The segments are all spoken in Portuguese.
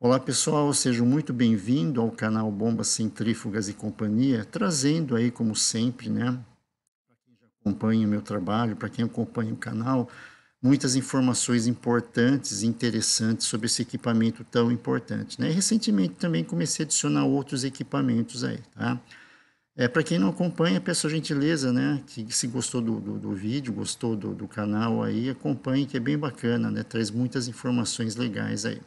Olá pessoal, sejam muito bem-vindos ao canal Bombas Centrífugas e Companhia, trazendo aí como sempre, né, para quem já acompanha o meu trabalho, para quem acompanha o canal, muitas informações importantes e interessantes sobre esse equipamento tão importante, né? E recentemente também comecei a adicionar outros equipamentos aí, tá? Para quem não acompanha, peço a gentileza, né, que se gostou do vídeo, gostou do canal aí, acompanhe que é bem bacana, né? Traz muitas informações legais aí.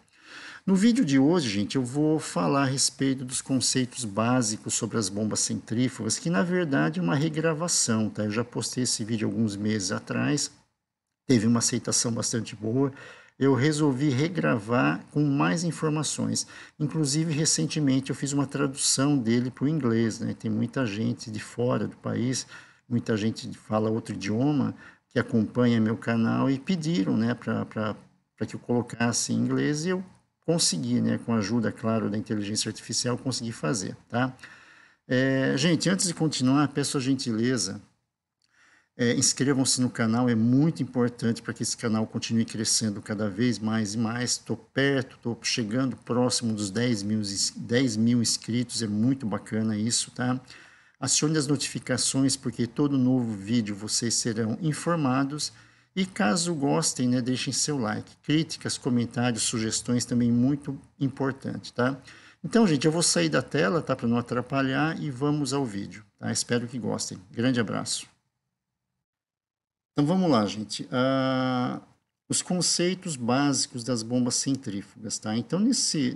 No vídeo de hoje, gente, eu vou falar a respeito dos conceitos básicos sobre as bombas centrífugas, que na verdade é uma regravação, tá? Eu já postei esse vídeo alguns meses atrás, teve uma aceitação bastante boa. Eu resolvi regravar com mais informações. Inclusive, recentemente eu fiz uma tradução dele para o inglês, né? Tem muita gente de fora do país, muita gente que fala outro idioma que acompanha meu canal e pediram, né, para que eu colocasse em inglês e eu consegui, né, com a ajuda, claro, da inteligência artificial, consegui fazer, tá? Gente, antes de continuar, peço a gentileza, inscrevam-se no canal, é muito importante para que esse canal continue crescendo cada vez mais e mais. Estou perto, estou chegando próximo dos 10 mil inscritos, é muito bacana isso, tá? Acione as notificações, porque todo novo vídeo vocês serão informados. E caso gostem, né, deixem seu like. Críticas, comentários, sugestões também muito importante, tá? Então, gente, eu vou sair da tela, tá, para não atrapalhar e vamos ao vídeo, tá? Espero que gostem. Grande abraço. Então vamos lá, gente. Os conceitos básicos das bombas centrífugas, tá? Então nesse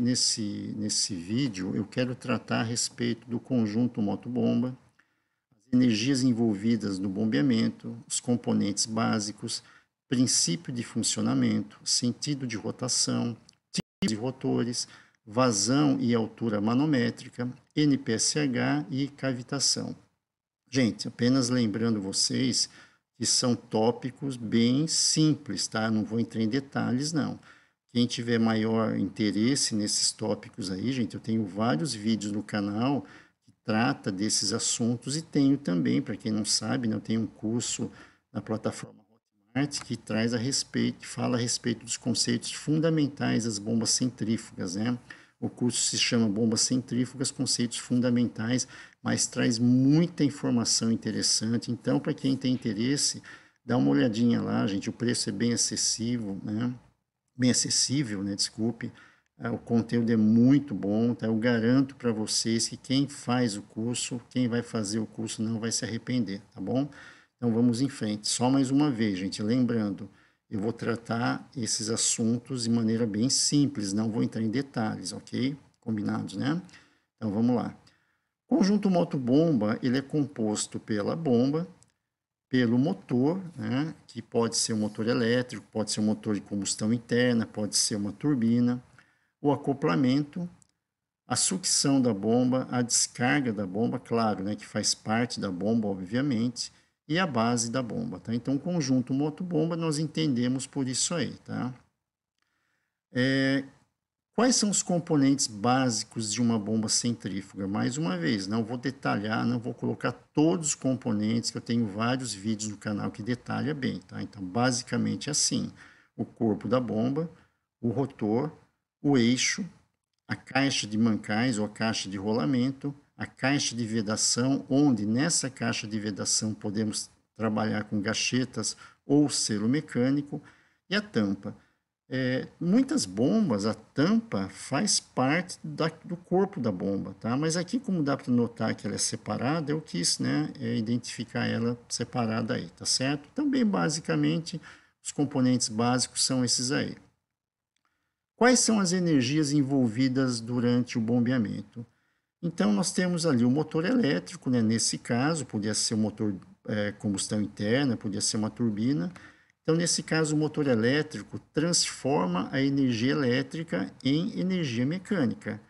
vídeo eu quero tratar a respeito do conjunto motobomba, as energias envolvidas no bombeamento, os componentes básicos, princípio de funcionamento, sentido de rotação, tipos de rotores, vazão e altura manométrica, NPSH e cavitação. Gente, apenas lembrando vocês que são tópicos bem simples, tá? Não vou entrar em detalhes, não. Quem tiver maior interesse nesses tópicos aí, gente, eu tenho vários vídeos no canal que trata desses assuntos e tenho também, para quem não sabe, né, eu tenho um curso na plataforma Hotmart que traz a respeito, que fala a respeito dos conceitos fundamentais das bombas centrífugas, né? O curso se chama Bombas Centrífugas, Conceitos Fundamentais, mas traz muita informação interessante. Então, para quem tem interesse, dá uma olhadinha lá, gente. O preço é bem acessível, né? Bem acessível, né? Desculpe. O conteúdo é muito bom, tá? Eu garanto para vocês que quem faz o curso, quem vai fazer o curso não vai se arrepender, tá bom? Então vamos em frente. Só mais uma vez, gente, lembrando, eu vou tratar esses assuntos de maneira bem simples, não vou entrar em detalhes, ok? Combinados, né? Então vamos lá. O conjunto motobomba, ele é composto pela bomba, pelo motor, né, que pode ser um motor elétrico, pode ser um motor de combustão interna, pode ser uma turbina, o acoplamento, a sucção da bomba, a descarga da bomba, claro, né, que faz parte da bomba, obviamente, e a base da bomba, tá? Então, o conjunto motobomba nós entendemos por isso aí, tá? Quais são os componentes básicos de uma bomba centrífuga? Mais uma vez, não vou detalhar, não vou colocar todos os componentes, que eu tenho vários vídeos no canal que detalha bem, tá? Então, basicamente assim, o corpo da bomba, o rotor, o eixo, a caixa de mancais ou a caixa de rolamento, a caixa de vedação, onde nessa caixa de vedação podemos trabalhar com gachetas ou selo mecânico, e a tampa. Muitas bombas, a tampa faz parte do corpo da bomba, tá? Mas aqui, como dá para notar que ela é separada, eu quis, né, identificar ela separada aí, tá certo? Também, basicamente, os componentes básicos são esses aí. Quais são as energias envolvidas durante o bombeamento? Então, nós temos ali o motor elétrico, né? Nesse caso, podia ser um motor combustão interna, podia ser uma turbina. Então, nesse caso, o motor elétrico transforma a energia elétrica em energia mecânica.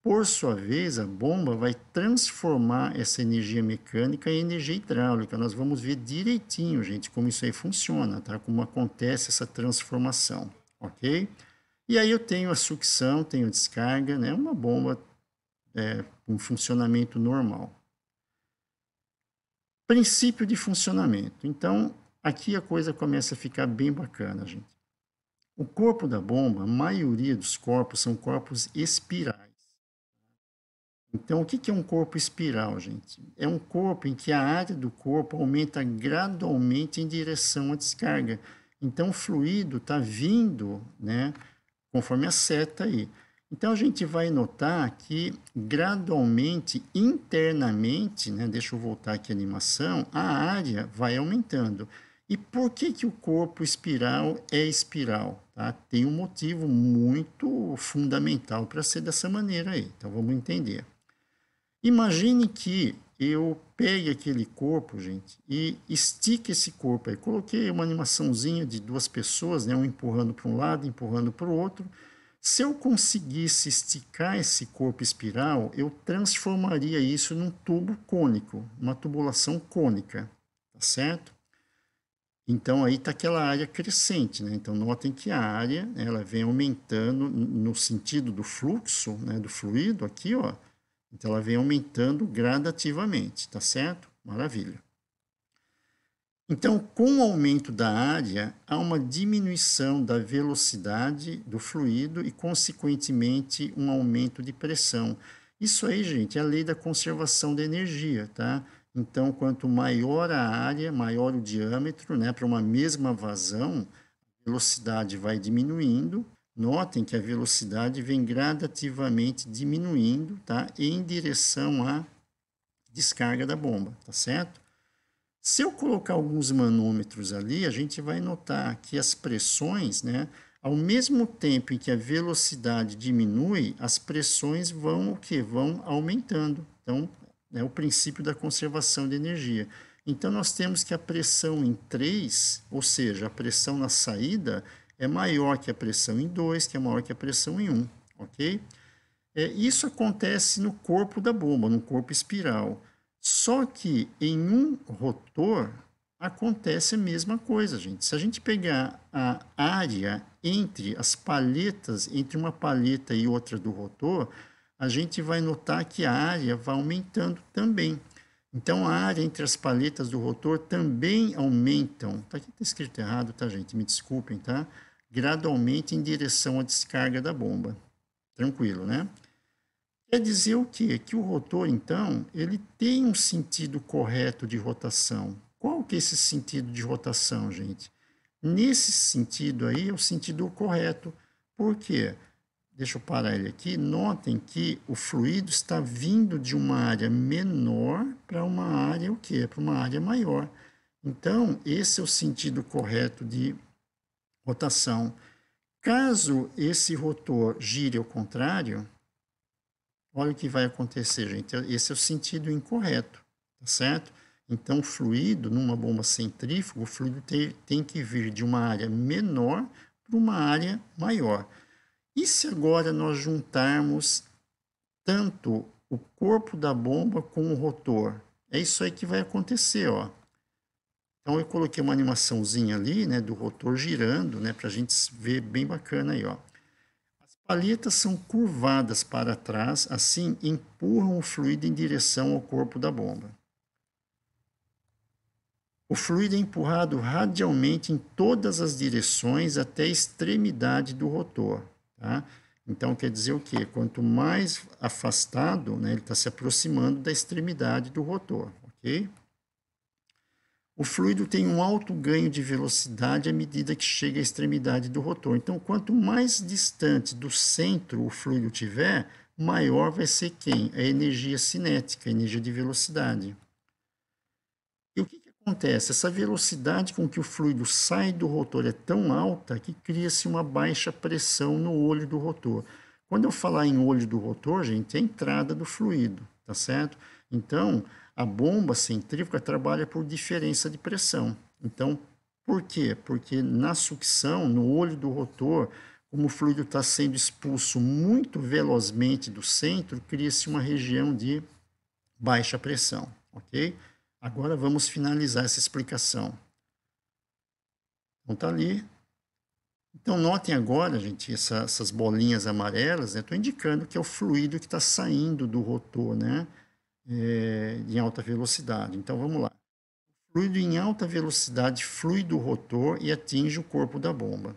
Por sua vez, a bomba vai transformar essa energia mecânica em energia hidráulica. Nós vamos ver direitinho, gente, como isso aí funciona, tá? Como acontece essa transformação, ok? E aí eu tenho a sucção, tenho a descarga, né? Uma bomba com funcionamento normal. Princípio de funcionamento. Então, aqui a coisa começa a ficar bem bacana, gente. O corpo da bomba, a maioria dos corpos são corpos espirais. Então, o que é um corpo espiral, gente? É um corpo em que a área do corpo aumenta gradualmente em direção à descarga. Então, o fluido está vindo, né, conforme a seta aí. Então, a gente vai notar que gradualmente, internamente, né, deixa eu voltar aqui a animação, a área vai aumentando. E por que o corpo espiral é espiral? Tá? Tem um motivo muito fundamental para ser dessa maneira aí. Então, vamos entender. Imagine que eu pegue aquele corpo, gente, e estique esse corpo aí. Coloquei uma animaçãozinha de duas pessoas, né, um empurrando para um lado, empurrando para o outro. Se eu conseguisse esticar esse corpo espiral, eu transformaria isso num tubo cônico, uma tubulação cônica, tá certo? Então aí está aquela área crescente, né? Então notem que a área ela vem aumentando no sentido do fluxo, né, do fluido aqui, ó. Então, ela vem aumentando gradativamente, tá certo? Maravilha. Então, com o aumento da área, há uma diminuição da velocidade do fluido e, consequentemente, um aumento de pressão. Isso aí, gente, é a lei da conservação da energia, tá? Então, quanto maior a área, maior o diâmetro, né, para uma mesma vazão, a velocidade vai diminuindo. Notem que a velocidade vem gradativamente diminuindo, tá? Em direção à descarga da bomba, tá certo? Se eu colocar alguns manômetros ali, a gente vai notar que as pressões, né? Ao mesmo tempo em que a velocidade diminui, as pressões vão o quê? Vão aumentando. Então, é o princípio da conservação de energia. Então, nós temos que a pressão em 3, ou seja, a pressão na saída, é maior que a pressão em 2, que é maior que a pressão em 1, ok? Isso acontece no corpo da bomba, no corpo espiral. Só que em um rotor acontece a mesma coisa, gente. Se a gente pegar a área entre as palhetas, entre uma palheta e outra do rotor, a gente vai notar que a área vai aumentando também. Então, a área entre as palhetas do rotor também aumentam. Tá aqui, tá escrito errado, tá, gente? Me desculpem, tá? Gradualmente em direção à descarga da bomba. Tranquilo, né? Quer dizer o quê? Que o rotor, então, ele tem um sentido correto de rotação. Qual que é esse sentido de rotação, gente? Nesse sentido aí é o sentido correto. Por quê? Deixa eu parar ele aqui. Notem que o fluido está vindo de uma área menor para uma área o quê? Para uma área maior. Então, esse é o sentido correto de rotação. Caso esse rotor gire ao contrário, olha o que vai acontecer, gente. Esse é o sentido incorreto, tá certo? Então, o fluido, numa bomba centrífuga, o fluido tem que vir de uma área menor para uma área maior. E se agora nós juntarmos tanto o corpo da bomba com o rotor? É isso aí que vai acontecer, ó. Então, eu coloquei uma animaçãozinha ali, né, do rotor girando, né, para a gente ver bem bacana aí, ó. Palhetas são curvadas para trás, assim empurram o fluido em direção ao corpo da bomba. O fluido é empurrado radialmente em todas as direções até a extremidade do rotor. Tá? Então, quer dizer o quê? Quanto mais afastado, né, ele está se aproximando da extremidade do rotor. Ok? O fluido tem um alto ganho de velocidade à medida que chega à extremidade do rotor. Então, quanto mais distante do centro o fluido tiver, maior vai ser quem? A energia cinética, a energia de velocidade. E o que acontece? Essa velocidade com que o fluido sai do rotor é tão alta que cria-se uma baixa pressão no olho do rotor. Quando eu falar em olho do rotor, gente, é a entrada do fluido, tá certo? Então, a bomba centrífuga trabalha por diferença de pressão. Então, por quê? Porque na sucção, no olho do rotor, como o fluido está sendo expulso muito velozmente do centro, cria-se uma região de baixa pressão, ok? Agora vamos finalizar essa explicação. Então, está ali. Então, notem agora, gente, essas bolinhas amarelas, né? Estou indicando que é o fluido que está saindo do rotor, né? Em alta velocidade. Então, vamos lá. O fluido em alta velocidade flui do rotor e atinge o corpo da bomba.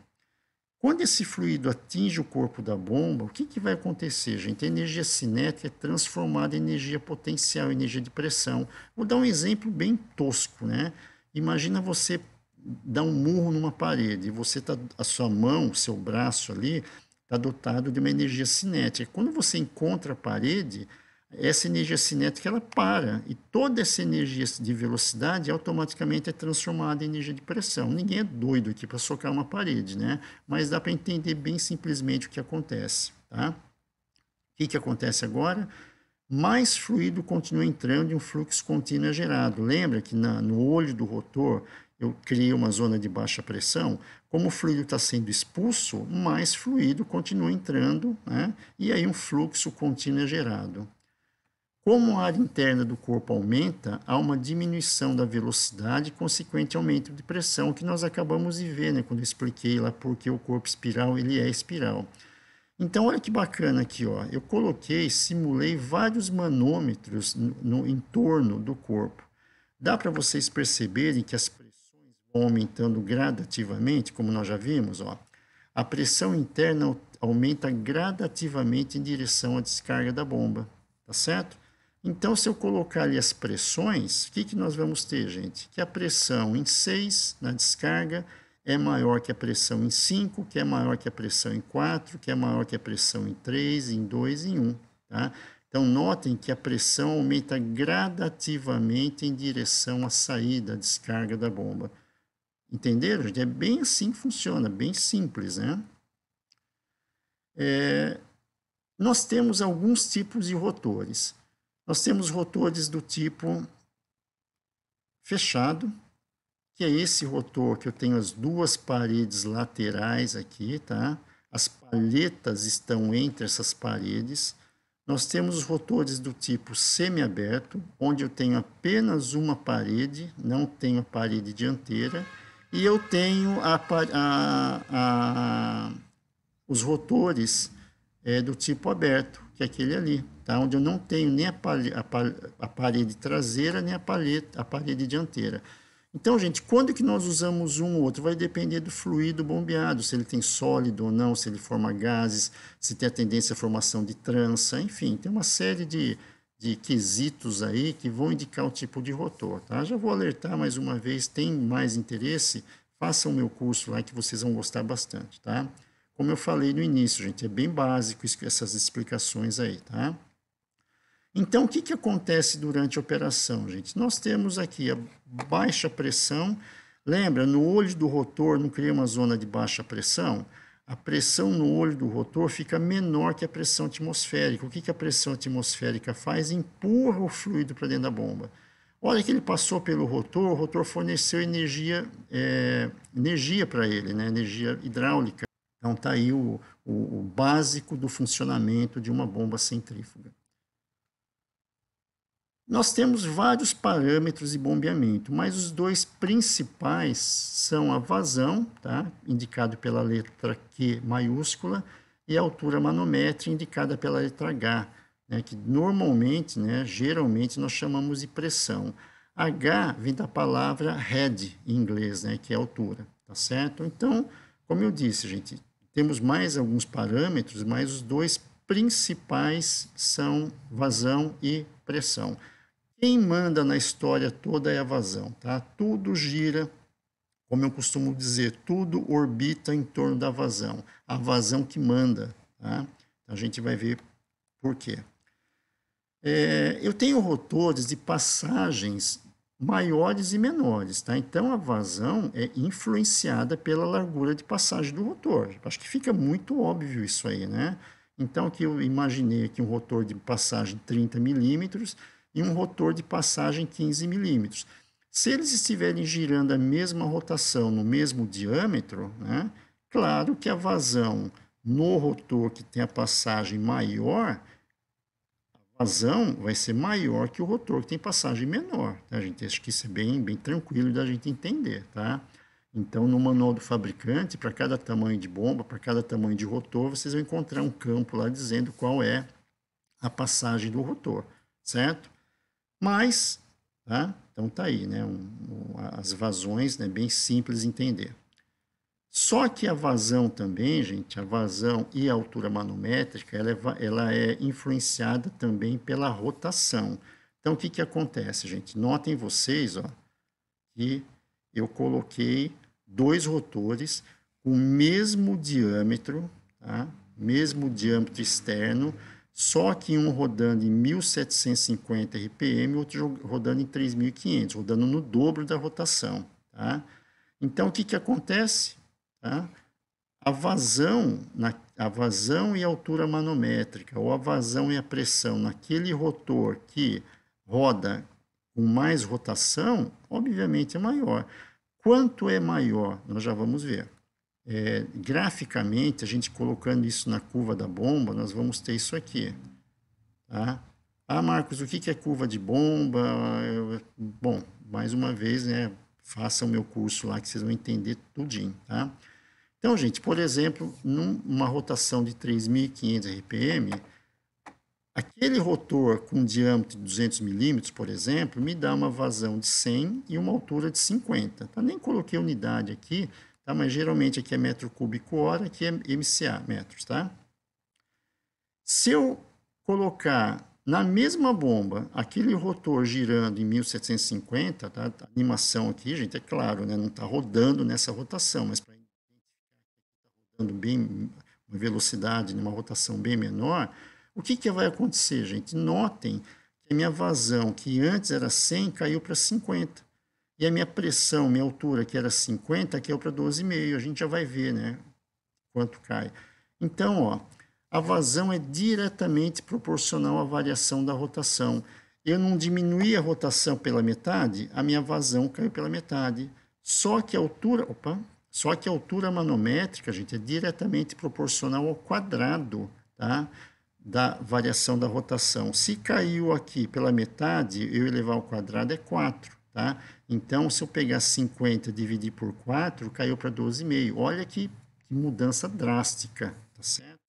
Quando esse fluido atinge o corpo da bomba, o que, que vai acontecer, gente? A energia cinética é transformada em energia potencial, energia de pressão. Vou dar um exemplo bem tosco, né? Imagina você dar um murro numa parede e você tá, a sua mão, o seu braço ali, está dotado de uma energia cinética. Quando você encontra a parede, essa energia cinética ela para e toda essa energia de velocidade automaticamente é transformada em energia de pressão. Ninguém é doido aqui para socar uma parede, né? Mas dá para entender bem simplesmente o que acontece, tá? O que acontece agora? Mais fluido continua entrando e um fluxo contínuo é gerado. Lembra que no olho do rotor eu criei uma zona de baixa pressão? Como o fluido está sendo expulso, mais fluido continua entrando, né? E aí um fluxo contínuo é gerado. Como a área interna do corpo aumenta, há uma diminuição da velocidade e consequente aumento de pressão, que nós acabamos de ver, né, quando eu expliquei lá porque o corpo espiral ele é espiral. Então, olha que bacana aqui, ó. Eu coloquei, simulei vários manômetros no entorno do corpo. Dá para vocês perceberem que as pressões vão aumentando gradativamente, como nós já vimos, ó. A pressão interna aumenta gradativamente em direção à descarga da bomba, tá certo? Então, se eu colocar ali as pressões, o que, que nós vamos ter, gente? Que a pressão em 6 na descarga é maior que a pressão em 5, que é maior que a pressão em 4, que é maior que a pressão em 3, em 2 e em 1. Tá? Então, notem que a pressão aumenta gradativamente em direção à saída, à descarga da bomba. Entenderam, gente? É bem assim que funciona, bem simples, né? Nós temos alguns tipos de rotores. Nós temos rotores do tipo fechado, que é esse rotor que eu tenho as duas paredes laterais aqui, tá? As palhetas estão entre essas paredes. Nós temos os rotores do tipo semiaberto, onde eu tenho apenas uma parede, não tenho a parede dianteira, e eu tenho os rotores do tipo aberto, que é aquele ali, tá? Onde eu não tenho nem a parede traseira, nem a parede dianteira. Então, gente, quando que nós usamos um ou outro? Vai depender do fluido bombeado, se ele tem sólido ou não, se ele forma gases, se tem a tendência à formação de trança, enfim, tem uma série de quesitos aí que vão indicar o tipo de rotor, tá? Já vou alertar mais uma vez, tem mais interesse? Façam o meu curso lá que vocês vão gostar bastante, tá? Como eu falei no início, gente, é bem básico essas explicações aí, tá? Então, o que, que acontece durante a operação, gente? Nós temos aqui a baixa pressão. Lembra, no olho do rotor não cria uma zona de baixa pressão? A pressão no olho do rotor fica menor que a pressão atmosférica. O que, que a pressão atmosférica faz? Empurra o fluido para dentro da bomba. Olha que ele passou pelo rotor, o rotor forneceu energia para ele, né? Energia hidráulica. Então, está aí o básico do funcionamento de uma bomba centrífuga. Nós temos vários parâmetros de bombeamento, mas os dois principais são a vazão, tá? Indicado pela letra Q maiúscula, e a altura manométrica, indicada pela letra H, né? Que normalmente, né, geralmente, nós chamamos de pressão. H vem da palavra head, em inglês, né, que é altura, tá certo? Então, como eu disse, gente, temos mais alguns parâmetros, mas os dois principais são vazão e pressão. Quem manda na história toda é a vazão, tá? Tudo gira, como eu costumo dizer, tudo orbita em torno da vazão. A vazão que manda, tá? A gente vai ver por quê. Eu tenho rotores de passagens maiores e menores, tá? Então a vazão é influenciada pela largura de passagem do rotor. Acho que fica muito óbvio isso aí, né? Então aqui eu imaginei aqui um rotor de passagem 30 milímetros e um rotor de passagem 15 milímetros. Se eles estiverem girando a mesma rotação no mesmo diâmetro, né, claro que a vazão no rotor que tem a passagem maior, a vazão vai ser maior que o rotor que tem passagem menor. Tá, gente? Acho que isso é bem tranquilo da gente entender, tá? Então, no manual do fabricante, para cada tamanho de bomba, para cada tamanho de rotor, vocês vão encontrar um campo lá dizendo qual é a passagem do rotor, certo? Mas, tá? Então tá aí, né? As vazões, né? Bem simples de entender. Só que a vazão também, gente, a vazão e a altura manométrica, ela é influenciada também pela rotação. Então, o que que acontece, gente? Notem vocês, ó, que eu coloquei dois rotores com o mesmo diâmetro, tá? Mesmo diâmetro externo, só que um rodando em 1750 RPM, outro rodando em 3500, rodando no dobro da rotação, tá? Então, o que que acontece? Tá? A vazão e a altura manométrica, ou a vazão e a pressão naquele rotor que roda com mais rotação, obviamente é maior. Quanto é maior? Nós já vamos ver. Graficamente, a gente colocando isso na curva da bomba, nós vamos ter isso aqui. Tá? Ah, Marcos, o que é curva de bomba? Bom, mais uma vez, né, faça o meu curso lá que vocês vão entender tudinho, tá? Então, gente, por exemplo, numa rotação de 3.500 RPM, aquele rotor com diâmetro de 200 milímetros, por exemplo, me dá uma vazão de 100 e uma altura de 50. Tá? Nem coloquei unidade aqui, tá? Mas geralmente aqui é metro cúbico hora, aqui é MCA, metros, tá? Se eu colocar na mesma bomba aquele rotor girando em 1750, tá? A animação aqui, gente, é claro, né? Não está rodando nessa rotação, mas para bem uma velocidade, numa rotação bem menor, o que que vai acontecer, gente? Notem que a minha vazão, que antes era 100, caiu para 50. E a minha pressão, minha altura, que era 50, caiu para 12,5. A gente já vai ver, né? Quanto cai. Então, ó, a vazão é diretamente proporcional à variação da rotação. Eu não diminuí a rotação pela metade, a minha vazão caiu pela metade. Só que a altura, só que a altura manométrica, gente, é diretamente proporcional ao quadrado, tá? Da variação da rotação. Se caiu aqui pela metade, eu elevar ao quadrado é 4, tá? Então, se eu pegar 50 e dividir por 4, caiu para 12,5. Olha que mudança drástica, tá certo?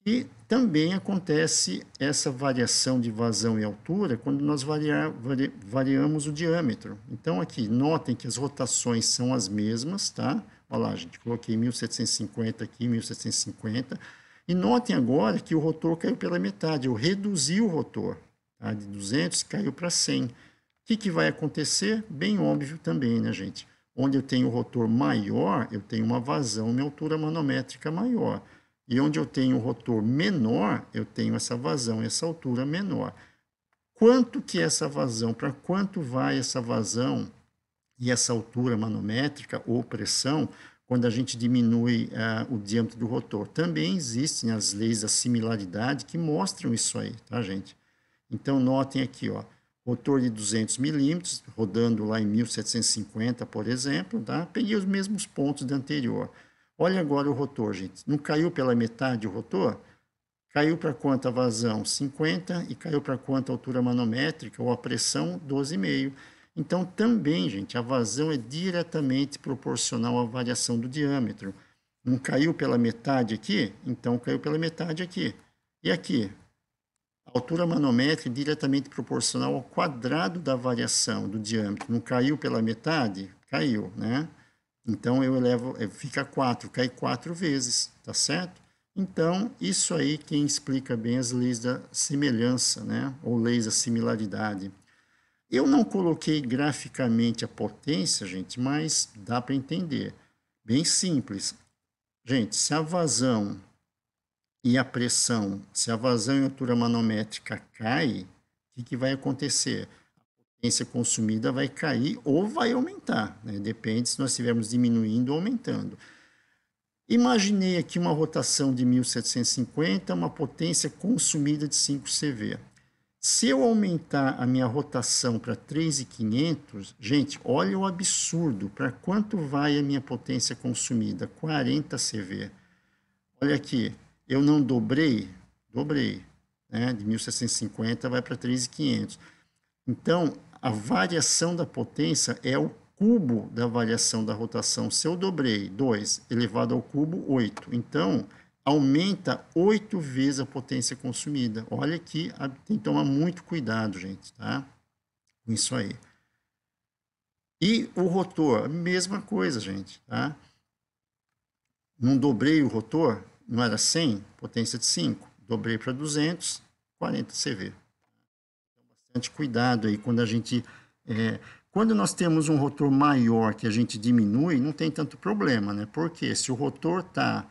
E também acontece essa variação de vazão e altura quando nós variamos o diâmetro. Então, aqui, notem que as rotações são as mesmas, tá? Olha lá, gente, coloquei 1750 aqui, 1750. E notem agora que o rotor caiu pela metade, eu reduzi o rotor, tá? De 200 caiu para 100. O que que vai acontecer? Bem óbvio também, né, gente? Onde eu tenho o rotor maior, eu tenho uma vazão, minha altura manométrica maior. E onde eu tenho o rotor menor, eu tenho essa vazão, essa altura menor. Quanto que é essa vazão? Para quanto vai essa vazão e essa altura manométrica ou pressão quando a gente diminui o diâmetro do rotor? Também existem as leis da similaridade que mostram isso aí, tá, gente? Então, notem aqui, ó, rotor de 200 milímetros, rodando lá em 1750, por exemplo, tá? Peguei os mesmos pontos do anterior. Olha agora o rotor, gente. Não caiu pela metade o rotor? Caiu para quanto a vazão? 50. E caiu para quanto a altura manométrica ou a pressão? 12,5. Então, também, gente, a vazão é diretamente proporcional à variação do diâmetro. Não caiu pela metade aqui? Então, caiu pela metade aqui. E aqui? A altura manométrica é diretamente proporcional ao quadrado da variação do diâmetro. Não caiu pela metade? Caiu, né? Então, eu elevo, fica 4, cai 4 vezes, tá certo? Então, isso aí quem explica bem as leis da semelhança, né? Ou leis da similaridade. Eu não coloquei graficamente a potência, gente, mas dá para entender. Bem simples. Gente, se a vazão e a pressão, se a vazão e a altura manométrica cai, o que vai acontecer? Potência consumida vai cair ou vai aumentar, né? Depende se nós estivermos diminuindo ou aumentando. Imaginei aqui uma rotação de 1750, uma potência consumida de 5 CV. Se eu aumentar a minha rotação para 3.500, gente, olha o absurdo, para quanto vai a minha potência consumida? 40 CV. Olha aqui, eu não dobrei? Dobrei, né? De 1750 vai para 3.500. Então, a variação da potência é o cubo da variação da rotação. Se eu dobrei 2 elevado ao cubo, 8. Então, aumenta 8 vezes a potência consumida. Olha aqui, tem que tomar muito cuidado, gente, tá? Com isso aí. E o rotor, mesma coisa, gente, tá? não dobrei o rotor, não era 100, potência de 5, dobrei para 200, 40 CV. Então, bastante cuidado aí quando a gente... quando nós temos um rotor maior que a gente diminui, não tem tanto problema, né? Porque se o rotor está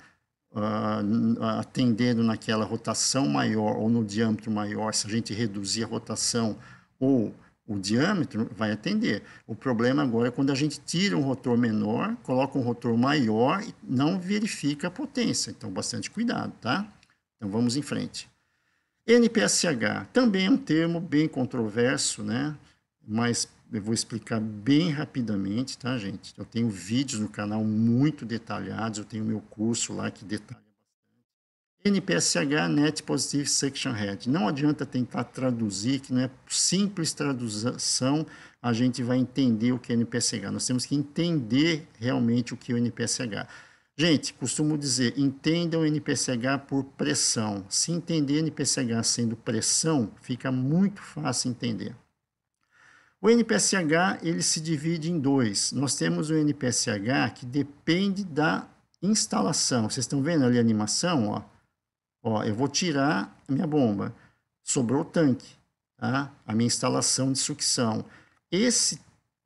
atendendo naquela rotação maior ou no diâmetro maior, se a gente reduzir a rotação ou o diâmetro, vai atender. O problema agora é quando a gente tira um rotor menor, coloca um rotor maior e não verifica a potência. Então, bastante cuidado, tá? Então, vamos em frente. NPSH também é um termo bem controverso, né? Mas eu vou explicar bem rapidamente, tá, gente? Eu tenho vídeos no canal muito detalhados, eu tenho meu curso lá que detalha bastante. NPSH, Net Positive Suction Head. Não adianta tentar traduzir, que não é simples tradução, a gente vai entender o que é NPSH. Nós temos que entender realmente o que é o NPSH. Gente, costumo dizer, entendam o NPSH por pressão. Se entender NPSH sendo pressão, fica muito fácil entender. O NPSH, ele se divide em dois. Nós temos o NPSH que depende da instalação. Vocês estão vendo ali a animação? Ó, eu vou tirar a minha bomba. Sobrou o tanque, tá? A minha instalação de sucção. Esse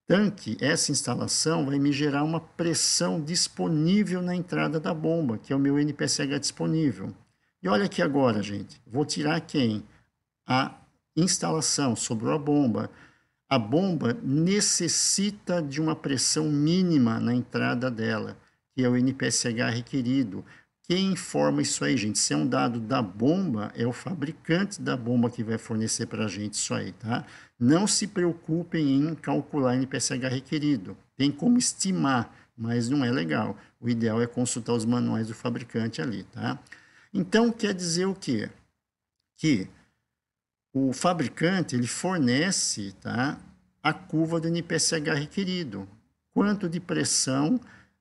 tanque, essa instalação, vai me gerar uma pressão disponível na entrada da bomba, que é o meu NPSH disponível. E olha aqui agora, gente. Vou tirar quem? A instalação, sobrou a bomba. A bomba necessita de uma pressão mínima na entrada dela, que é o NPSH requerido. Quem informa isso aí, gente? Se é um dado da bomba, é o fabricante da bomba que vai fornecer para a gente isso aí, tá? Não se preocupem em calcular NPSH requerido. Tem como estimar, mas não é legal. O ideal é consultar os manuais do fabricante ali, tá? Então, quer dizer o quê? Que o fabricante ele fornece, tá, a curva do NPSH requerido. Quanto de pressão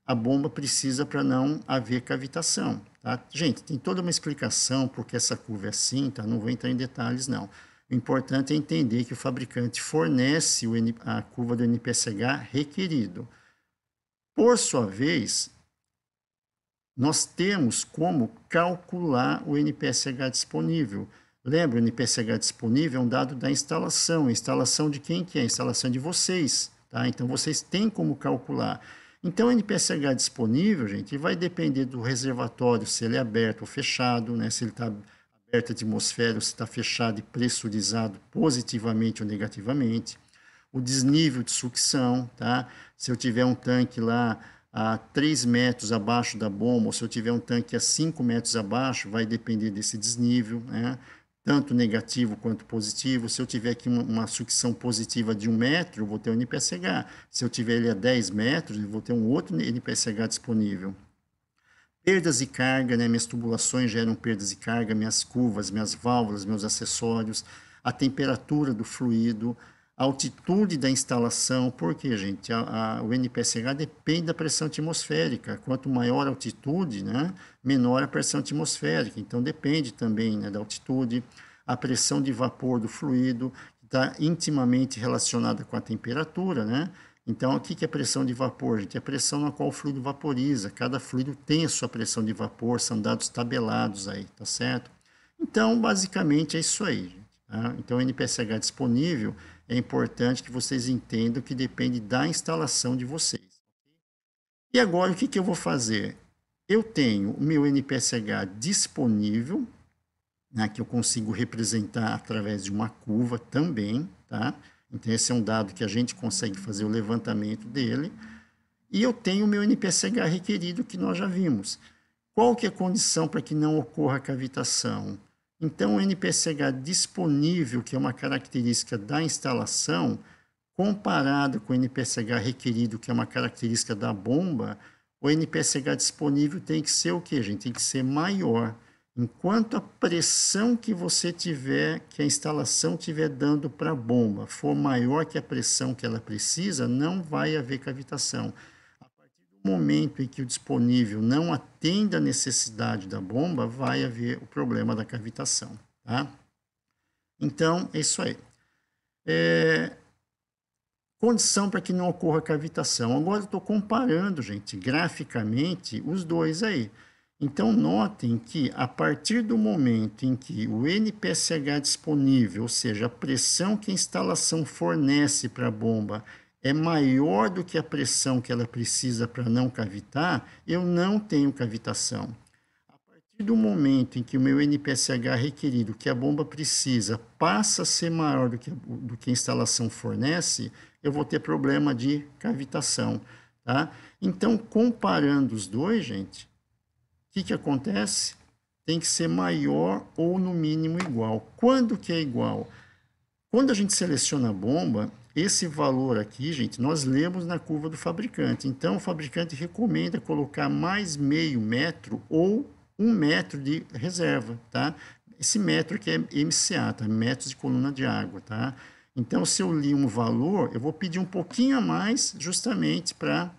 a bomba precisa para não haver cavitação. Tá? Gente, tem toda uma explicação porque essa curva é assim, tá? Não vou entrar em detalhes, não. O importante é entender que o fabricante fornece a curva do NPSH requerido. Por sua vez, nós temos como calcular o NPSH disponível. Lembra, o NPSH disponível é um dado da instalação. A instalação de quem que é? A instalação de vocês. Tá? Então, vocês têm como calcular. Então, o NPSH disponível, gente, vai depender do reservatório, se ele é aberto ou fechado, né? Se ele está aberto a atmosfera ou se está fechado e pressurizado positivamente ou negativamente. O desnível de sucção, tá? Se eu tiver um tanque lá a 3 metros abaixo da bomba, ou se eu tiver um tanque a 5 metros abaixo, vai depender desse desnível, né? Tanto negativo quanto positivo. Se eu tiver aqui uma sucção positiva de 1 metro, eu vou ter um NPSH. Se eu tiver ele a 10 metros, eu vou ter um outro NPSH disponível. Perdas de carga, né? Minhas tubulações geram perdas de carga, minhas curvas, minhas válvulas, meus acessórios, a temperatura do fluido, a altitude da instalação, porque, gente, o NPSH depende da pressão atmosférica. Quanto maior a altitude, né, menor a pressão atmosférica. Então, depende também, né, da altitude, a pressão de vapor do fluido, que está intimamente relacionada com a temperatura, né? Então, o que é pressão de vapor, gente? É a pressão na qual o fluido vaporiza. Cada fluido tem a sua pressão de vapor, são dados tabelados aí, tá certo? Então, basicamente, é isso aí, gente. Tá? Então, o NPSH disponível é importante que vocês entendam que depende da instalação de vocês. E agora, o que eu vou fazer? Eu tenho o meu NPSH disponível, né, que eu consigo representar através de uma curva também, tá? Então, esse é um dado que a gente consegue fazer o levantamento dele. E eu tenho o meu NPSH requerido, que nós já vimos. Qual que é a condição para que não ocorra cavitação? Então, o NPSH disponível, que é uma característica da instalação, comparado com o NPSH requerido, que é uma característica da bomba, o NPSH disponível tem que ser o quê, gente? Tem que ser maior. Enquanto a pressão que você tiver, que a instalação estiver dando para a bomba for maior que a pressão que ela precisa, não vai haver cavitação. A partir do momento em que o disponível não atende à necessidade da bomba, vai haver o problema da cavitação, tá? Então, é isso aí. condição para que não ocorra cavitação. Agora eu estou comparando, gente, graficamente os dois aí. Então, notem que a partir do momento em que o NPSH disponível, ou seja, a pressão que a instalação fornece para a bomba, é maior do que a pressão que ela precisa para não cavitar, eu não tenho cavitação. A partir do momento em que o meu NPSH requerido, que a bomba precisa, passa a ser maior do que a instalação fornece, eu vou ter problema de cavitação, tá? Então, comparando os dois, gente, o que acontece? Tem que ser maior ou, no mínimo, igual. Quando que é igual? Quando a gente seleciona a bomba, esse valor aqui, gente, nós lemos na curva do fabricante. Então, o fabricante recomenda colocar mais meio metro ou 1 metro de reserva, tá? Esse metro aqui é MCA, tá? Metros de coluna de água, tá? Então, se eu li um valor, eu vou pedir um pouquinho a mais justamente para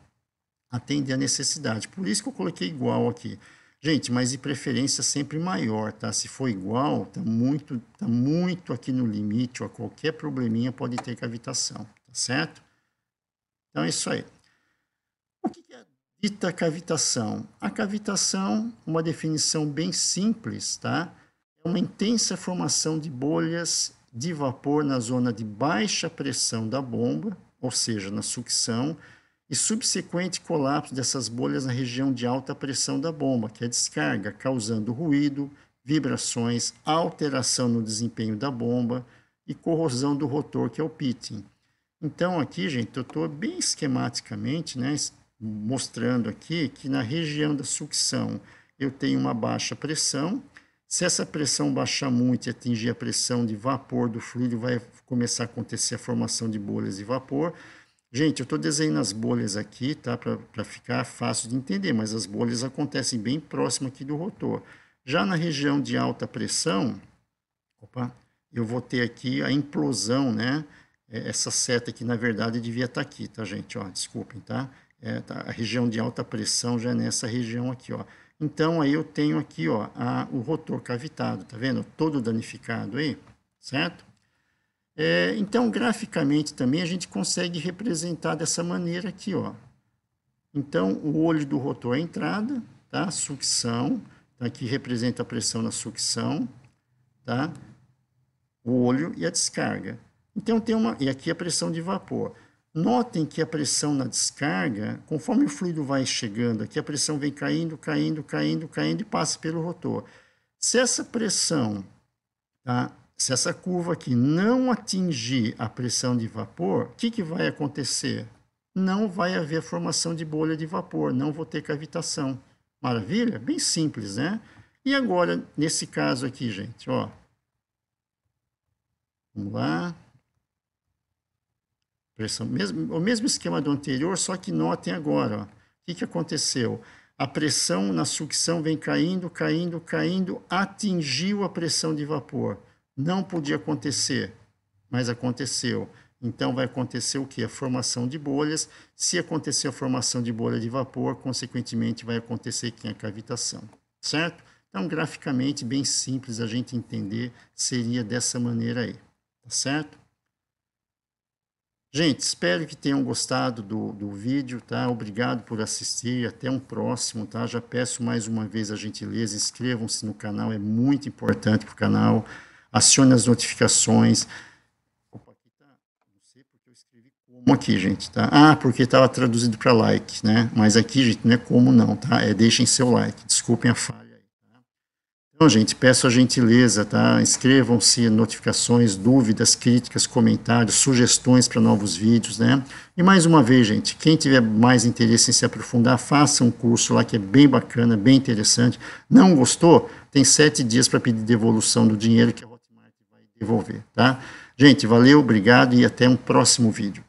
atender a necessidade. Por isso que eu coloquei igual aqui. Gente, mas de preferência sempre maior, tá? Se for igual, tá muito aqui no limite, ó, qualquer probleminha pode ter cavitação, tá certo? Então é isso aí. O que é dita cavitação? A cavitação, uma definição bem simples, tá? É uma intensa formação de bolhas de vapor na zona de baixa pressão da bomba, ou seja, na sucção, e subsequente colapso dessas bolhas na região de alta pressão da bomba, que é a descarga, causando ruído, vibrações, alteração no desempenho da bomba e corrosão do rotor, que é o pitting. Então, aqui, gente, eu estou bem esquematicamente, né, mostrando aqui que na região da sucção eu tenho uma baixa pressão. Se essa pressão baixar muito e atingir a pressão de vapor do fluido, vai começar a acontecer a formação de bolhas de vapor. Gente, eu estou desenhando as bolhas aqui, tá? Para ficar fácil de entender, mas as bolhas acontecem bem próximo aqui do rotor. Já na região de alta pressão, eu vou ter aqui a implosão, né? Essa seta aqui, na verdade, devia estar aqui, tá, gente? Ó, desculpem, tá? Tá? A região de alta pressão já é nessa região aqui, ó. Então, aí eu tenho aqui, ó, o rotor cavitado, tá vendo? Todo danificado aí, certo? Então, graficamente também a gente consegue representar dessa maneira aqui, ó. Então, o olho do rotor é a entrada, tá? Sucção, tá? Aqui representa a pressão na sucção, tá? O olho e a descarga. Então, e aqui a pressão de vapor. Notem que a pressão na descarga, conforme o fluido vai chegando, aqui a pressão vem caindo, caindo, caindo, caindo e passa pelo rotor. Se essa pressão, tá? Se essa curva aqui não atingir a pressão de vapor, o que vai acontecer? Não vai haver formação de bolha de vapor, não vou ter cavitação. Maravilha? Bem simples, né? E agora, nesse caso aqui, gente, ó. Vamos lá. Pressão, o mesmo esquema do anterior, só que notem agora, ó. O que aconteceu? A pressão na sucção vem caindo, caindo, caindo, atingiu a pressão de vapor. Não podia acontecer, mas aconteceu. Então, vai acontecer o quê? A formação de bolhas. Se acontecer a formação de bolha de vapor, consequentemente, vai acontecer aqui a cavitação, certo? Então, graficamente, bem simples a gente entender, seria dessa maneira aí, tá certo? Gente, espero que tenham gostado do vídeo, tá? Obrigado por assistir, até um próximo, tá? Já peço mais uma vez a gentileza, inscrevam-se no canal, é muito importante para o canal. Acione as notificações. Opa, aqui tá. Não sei porque eu escrevi como aqui, gente, tá? Ah, porque estava traduzido para like, né? Mas aqui, gente, não é como não, tá? Deixem seu like. Desculpem a falha aí, tá? Então, gente, peço a gentileza, tá? Inscrevam-se, notificações, dúvidas, críticas, comentários, sugestões para novos vídeos, né? E mais uma vez, gente, quem tiver mais interesse em se aprofundar, faça um curso lá que é bem bacana, bem interessante. Não gostou? Tem 7 dias para pedir devolução do dinheiro que a Hotmart vai devolver, tá? Gente, valeu, obrigado e até um próximo vídeo.